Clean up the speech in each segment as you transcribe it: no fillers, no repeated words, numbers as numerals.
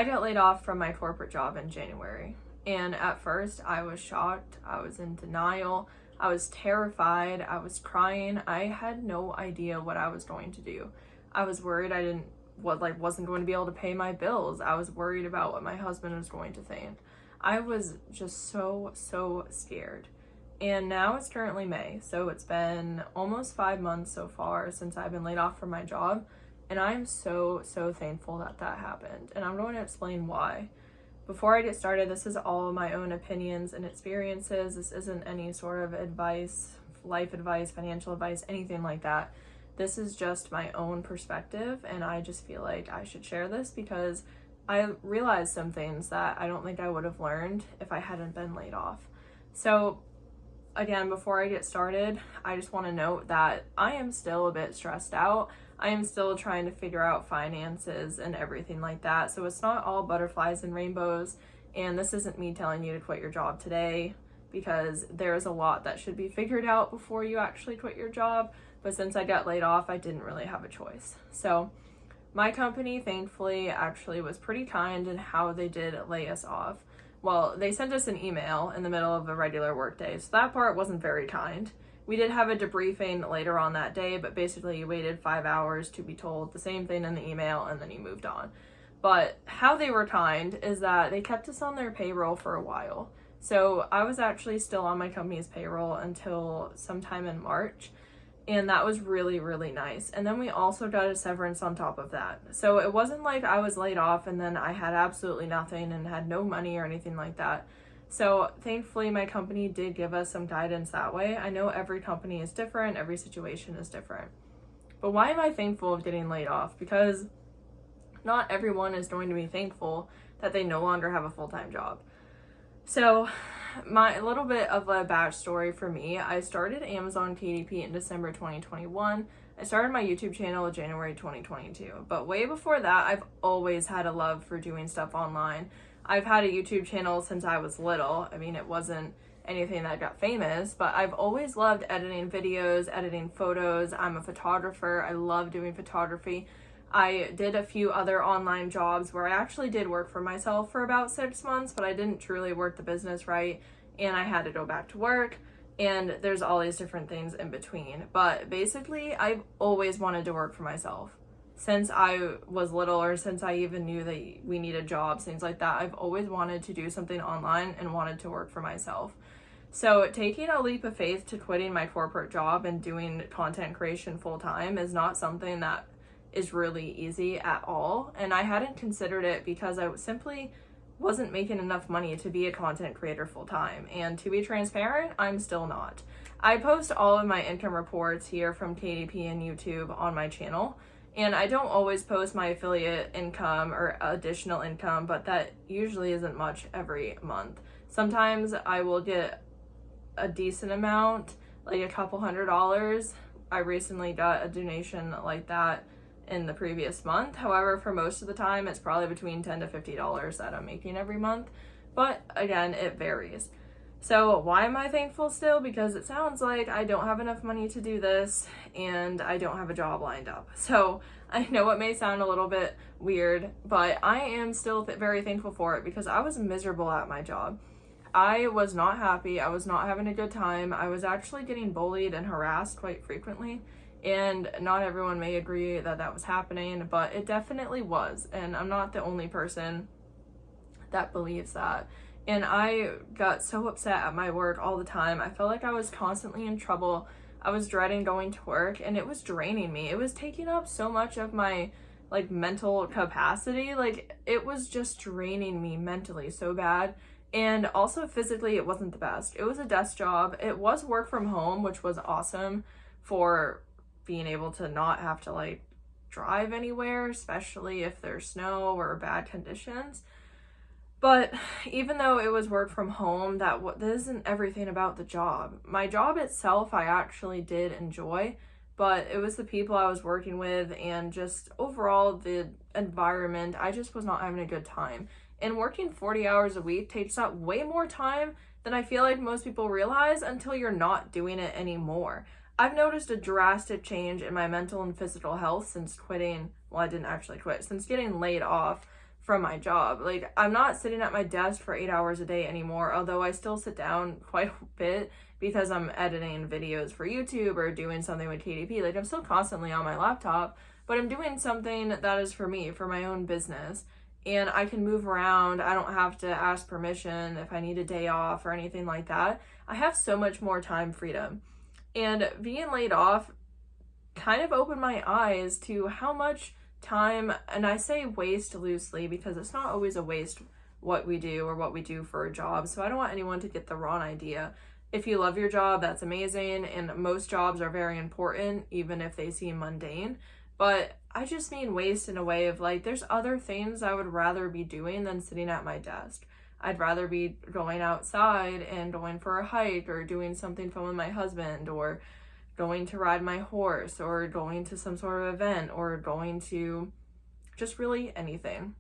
I got laid off from my corporate job in January. And at first, I was shocked. I was in denial. I was terrified. I was crying. I had no idea what I was going to do. I was worried wasn't going to be able to pay my bills. I was worried about what my husband was going to think. I was just so scared. And now it's currently May, so it's been almost 5 months so far since I've been laid off from my job. And I'm so thankful that happened. And I'm going to explain why. Before I get started, this is all my own opinions and experiences. This isn't any sort of advice, life advice, financial advice, anything like that. This is just my own perspective, and I just feel like I should share this because I realized some things that I don't think I would have learned if I hadn't been laid off. So again, before I get started, I just want to note that I am still a bit stressed out. I am still trying to figure out finances and everything like that. So it's not all butterflies and rainbows. And this isn't me telling you to quit your job today, because there's a lot that should be figured out before you actually quit your job. But since I got laid off, I didn't really have a choice. So my company, thankfully, actually was pretty kind in how they did lay us off. Well, they sent us an email in the middle of a regular work day, so that part wasn't very kind. We did have a debriefing later on that day, but basically you waited 5 hours to be told the same thing in the email, and then you moved on. But how they were kind is that they kept us on their payroll for a while. So I was actually still on my company's payroll until sometime in March, and that was really nice. And then we also got a severance on top of that. So it wasn't like I was laid off and then I had absolutely nothing and had no money or anything like that. So thankfully my company did give us some guidance that way. I know every company is different, every situation is different. But why am I thankful of getting laid off? Because not everyone is going to be thankful that they no longer have a full-time job. So a little bit of a backstory for me. I started Amazon KDP in December 2021. I started my YouTube channel in January 2022. But way before that, I've always had a love for doing stuff online. I've had a YouTube channel since I was little. I mean, it wasn't anything that got famous, but I've always loved editing videos, editing photos. I'm a photographer. I love doing photography. I did a few other online jobs where I actually did work for myself for about 6 months, but I didn't truly work the business right, and I had to go back to work, and there's all these different things in between. But basically, I've always wanted to work for myself. Since I was little, or since I even knew that we needed jobs, things like that, I've always wanted to do something online and wanted to work for myself. So taking a leap of faith to quitting my corporate job and doing content creation full-time is not something that is really easy at all, and I hadn't considered it because I simply wasn't making enough money to be a content creator full-time. And to be transparent, I'm still not. I post all of my income reports here from KDP and YouTube on my channel, and I don't always post my affiliate income or additional income, but that usually isn't much every month. Sometimes I will get a decent amount, like a couple $100s. I recently got a donation like that in the previous month. However, for most of the time, it's probably between $10 to $50 that I'm making every month. But again, it varies. So why am I thankful still? Because it sounds like I don't have enough money to do this and I don't have a job lined up. So I know it may sound a little bit weird, but I am still very thankful for it because I was miserable at my job. I was not happy. I was not having a good time. I was actually getting bullied and harassed quite frequently. And not everyone may agree that that was happening, but it definitely was. And I'm not the only person that believes that. And I got so upset at my work all the time. I felt like I was constantly in trouble. I was dreading going to work, and it was draining me. It was taking up so much of my mental capacity. It was just draining me mentally so bad. And also physically, it wasn't the best. It was a desk job. It was work from home, which was awesome for being able to not have to drive anywhere, especially if there's snow or bad conditions. But even though it was work from home, that isn't everything about the job. My job itself, I actually did enjoy, but it was the people I was working with and just overall the environment. I just was not having a good time. And working 40 hours a week takes up way more time than I feel like most people realize until you're not doing it anymore. I've noticed a drastic change in my mental and physical health since quitting. Well, I didn't actually quit, since getting laid off from my job. Like, I'm not sitting at my desk for 8 hours a day anymore, although I still sit down quite a bit because I'm editing videos for YouTube or doing something with KDP. Like, I'm still constantly on my laptop, but I'm doing something that is for me, for my own business. And I can move around. I don't have to ask permission if I need a day off or anything like that. I have so much more time freedom. And being laid off kind of opened my eyes to how much time, and I say waste loosely because it's not always a waste what we do or what we do for a job. So I don't want anyone to get the wrong idea. If you love your job, that's amazing. And most jobs are very important, even if they seem mundane. But I just mean waste in a way of like, there's other things I would rather be doing than sitting at my desk. I'd rather be going outside and going for a hike or doing something fun with my husband or going to ride my horse or going to some sort of event or going to just really anything.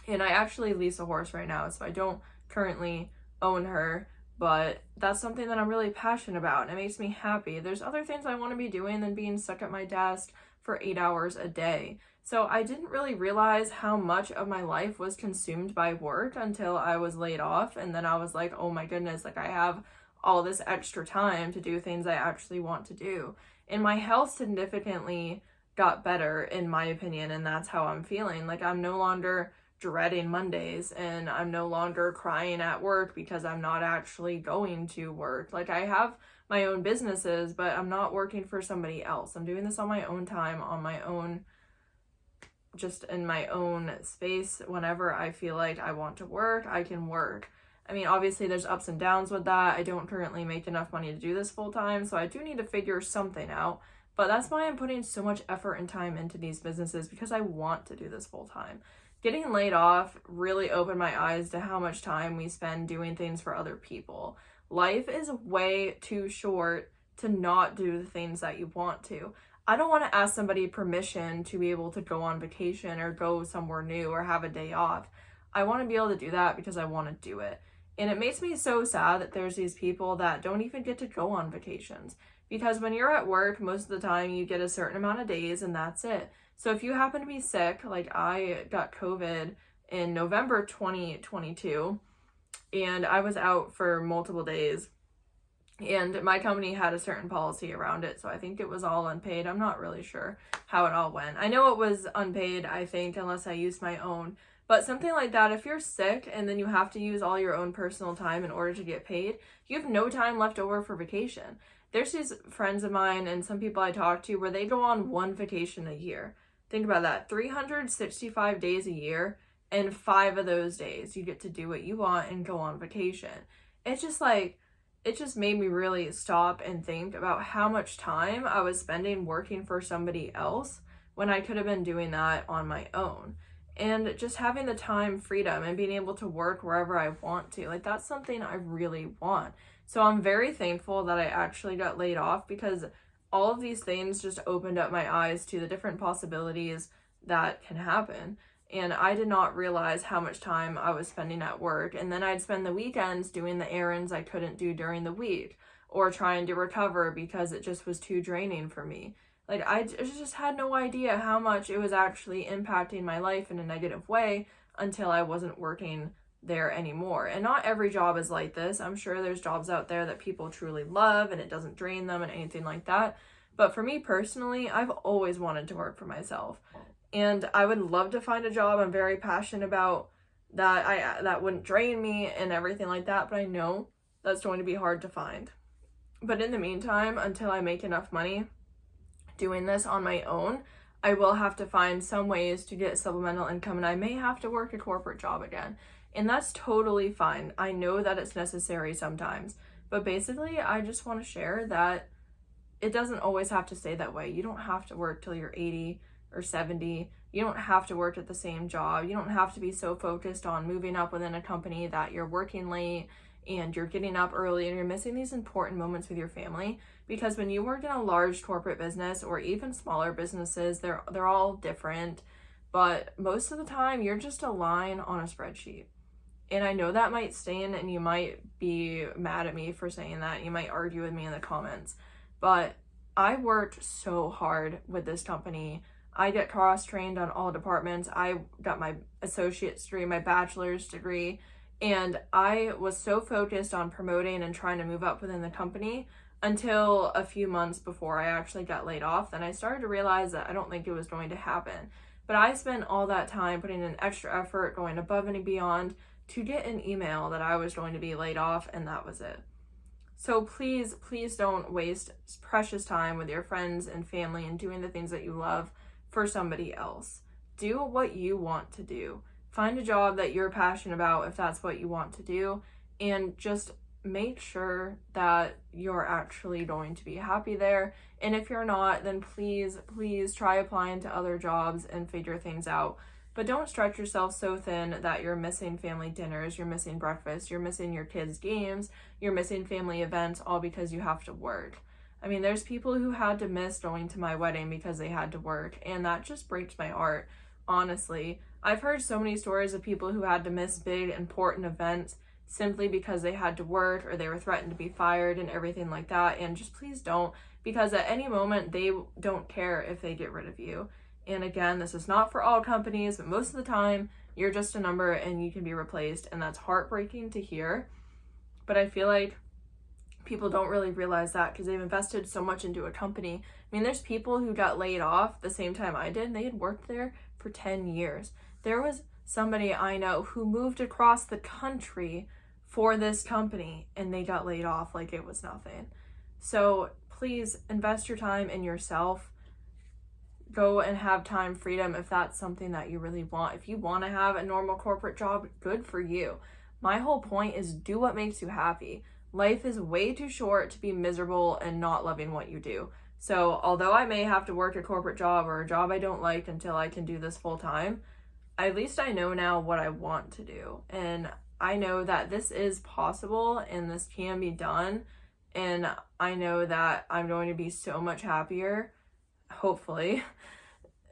And I actually lease a horse right now, so I don't currently own her, but that's something that I'm really passionate about and it makes me happy. There's other things I want to be doing than being stuck at my desk for 8 hours a day. So I didn't really realize how much of my life was consumed by work until I was laid off. And then I was like, oh my goodness, like I have all this extra time to do things I actually want to do. And my health significantly got better, in my opinion, and that's how I'm feeling. Like, I'm no longer dreading Mondays and I'm no longer crying at work because I'm not actually going to work. Like, I have my own businesses, but I'm not working for somebody else. I'm doing this on my own time, on my own, just in my own space. Whenever I feel like I want to work, I can work. I mean, obviously there's ups and downs with that. I don't currently make enough money to do this full time, so I do need to figure something out. But that's why I'm putting so much effort and time into these businesses, because I want to do this full time. Getting laid off really opened my eyes to how much time we spend doing things for other people. Life is way too short to not do the things that you want to. I don't want to ask somebody permission to be able to go on vacation or go somewhere new or have a day off. I want to be able to do that because I want to do it. And it makes me so sad that there's these people that don't even get to go on vacations. Because when you're at work, most of the time you get a certain amount of days and that's it. So if you happen to be sick, like I got COVID in November 2022, and I was out for multiple days, and my company had a certain policy around it, so I think it was all unpaid. I'm not really sure how it all went. I know it was unpaid, I think, unless I used my own. But something like that, if you're sick and then you have to use all your own personal time in order to get paid, you have no time left over for vacation. There's these friends of mine and some people I talk to where they go on one vacation a year. Think about that, 365 days a year, and 5 of those days you get to do what you want and go on vacation. It's just like, it just made me really stop and think about how much time I was spending working for somebody else when I could have been doing that on my own. And just having the time freedom and being able to work wherever I want to, like that's something I really want. So I'm very thankful that I actually got laid off, because all of these things just opened up my eyes to the different possibilities that can happen. And I did not realize how much time I was spending at work. And then I'd spend the weekends doing the errands I couldn't do during the week, or trying to recover because it just was too draining for me. Like, I just had no idea how much it was actually impacting my life in a negative way until I wasn't working there anymore. And not every job is like this. I'm sure there's jobs out there that people truly love and it doesn't drain them and anything like that. But for me personally, I've always wanted to work for myself. And I would love to find a job I'm very passionate about that wouldn't drain me and everything like that. But I know that's going to be hard to find. But in the meantime, until I make enough money doing this on my own, I will have to find some ways to get supplemental income, and I may have to work a corporate job again. And that's totally fine. I know that it's necessary sometimes. But basically, I just want to share that it doesn't always have to stay that way. You don't have to work till you're 80 or 70. You don't have to work at the same job. You don't have to be so focused on moving up within a company that you're working late and you're getting up early and you're missing these important moments with your family. Because when you work in a large corporate business or even smaller businesses, they're all different. But most of the time, you're just a line on a spreadsheet. And I know that might sting, and you might be mad at me for saying that. You might argue with me in the comments. But I worked so hard with this company. I get cross-trained on all departments. I got my associate's degree, my bachelor's degree, and I was so focused on promoting and trying to move up within the company until a few months before I actually got laid off. Then I started to realize that I don't think it was going to happen. But I spent all that time putting in extra effort, going above and beyond to get an email that I was going to be laid off, and that was it. So please, please don't waste precious time with your friends and family and doing the things that you love for somebody else. Do what you want to do. Find a job that you're passionate about if that's what you want to do, and just make sure that you're actually going to be happy there. And if you're not, then please, please try applying to other jobs and figure things out. But don't stretch yourself so thin that you're missing family dinners, you're missing breakfast, you're missing your kids' games, you're missing family events, all because you have to work. I mean, there's people who had to miss going to my wedding because they had to work, and that just breaks my heart, honestly. I've heard so many stories of people who had to miss big, important events simply because they had to work or they were threatened to be fired and everything like that. And just please don't, because at any moment they don't care if they get rid of you. And again, this is not for all companies, but most of the time you're just a number and you can be replaced, and that's heartbreaking to hear. But I feel like people don't really realize that because they've invested so much into a company. I mean, there's people who got laid off the same time I did, and they had worked there for 10 years. There was somebody I know who moved across the country for this company, and they got laid off like it was nothing. So please invest your time in yourself. Go and have time freedom if that's something that you really want. If you want to have a normal corporate job, good for you. My whole point is do what makes you happy. Life is way too short to be miserable and not loving what you do. So although I may have to work a corporate job or a job I don't like until I can do this full time, at least I know now what I want to do. And I know that this is possible and this can be done. And I know that I'm going to be so much happier, hopefully,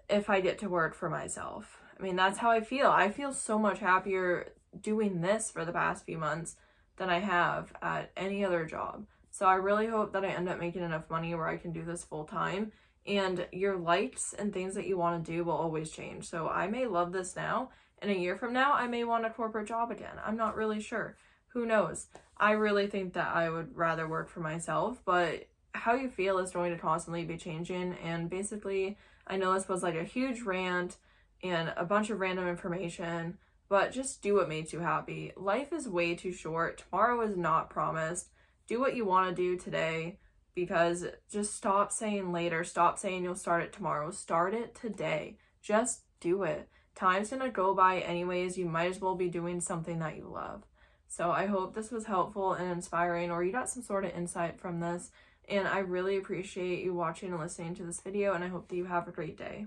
if I get to work for myself. I mean, that's how I feel. I feel so much happier doing this for the past few months than I have at any other job. So I really hope that I end up making enough money where I can do this full time. And your likes and things that you want to do will always change. So I may love this now, and a year from now, I may want a corporate job again. I'm not really sure. Who knows? I really think that I would rather work for myself, but how you feel is going to constantly be changing. And basically, I know this was like a huge rant and a bunch of random information, but just do what makes you happy. Life is way too short. Tomorrow is not promised. Do what you want to do today, because just stop saying later. Stop saying you'll start it tomorrow. Start it today. Just do it. Time's gonna go by anyways. You might as well be doing something that you love. So I hope this was helpful and inspiring, or you got some sort of insight from this. And I really appreciate you watching and listening to this video, and I hope that you have a great day.